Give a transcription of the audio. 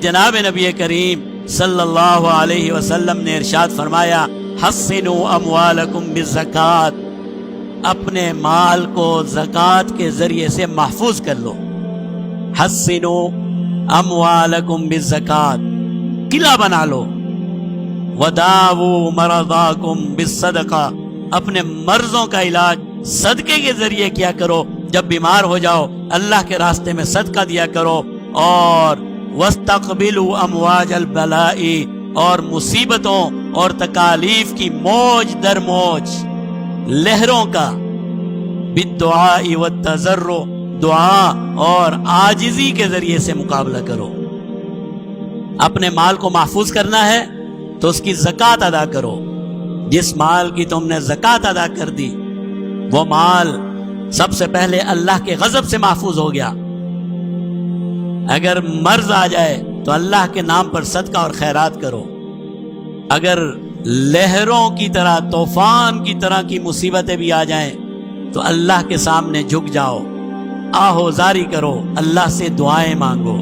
جناب نبی کریم صلی اللہ علیہ وسلم نے ارشاد فرمایا حسنوا اموالکم بالزکوٰۃ، اپنے مال کو زکوٰۃ کے ذریعے سے محفوظ کر لو۔ حسنوا اموالکم بالزکوٰۃ، قلعہ بنا لو۔ وداووا مرضاکم بالصدقہ، اپنے مرضوں کا علاج صدقے کے ذریعے کیا کرو۔ جب بیمار ہو جاؤ اللہ کے راستے میں صدقہ دیا کرو۔ اور واستقبلوا امواج البلاء، اور مصیبتوں اور تکالیف کی موج در موج، لہروں کا بالدعاء والتضرع، دعا اور عاجزی کے ذریعے سے مقابلہ کرو۔ اپنے مال کو محفوظ کرنا ہے تو اس کی زکوٰۃ ادا کرو۔ جس مال کی تم نے زکوٰۃ ادا کر دی وہ مال سب سے پہلے اللہ کے غضب سے محفوظ ہو گیا۔ اگر مرض آ جائے تو اللہ کے نام پر صدقہ اور خیرات کرو۔ اگر لہروں کی طرح، طوفان کی طرح کی مصیبتیں بھی آ جائیں تو اللہ کے سامنے جھک جاؤ، آہوزاری کرو، اللہ سے دعائیں مانگو۔